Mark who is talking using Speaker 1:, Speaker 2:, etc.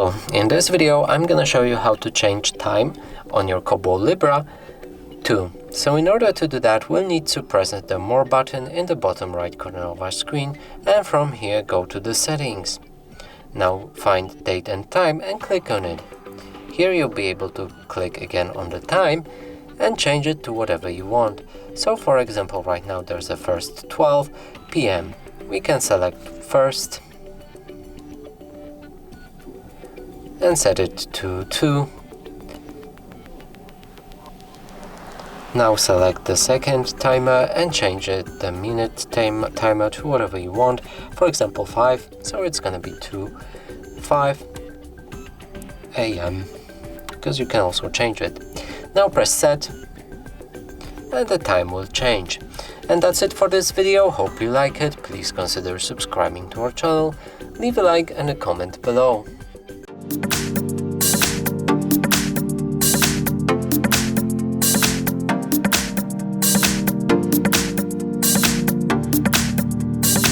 Speaker 1: So in this video I'm gonna show you how to change time on your Kobo Libra too. So in order to do that, we'll need to press the More button in the bottom right corner of our screen, and from here go to the settings. Now find date and time and click on it. Here you'll be able to click again on the time and change it to whatever you want. So for example, right now there's the first 12 p.m. We can select first and set it to 2. Now select the second timer and change it the minute timer to whatever you want. For example 5, so it's gonna be 5 a.m. because you can also change it. Now press set and the time will change. And that's it for this video. Hope you like it. Please consider subscribing to our channel. Leave a like and a comment below.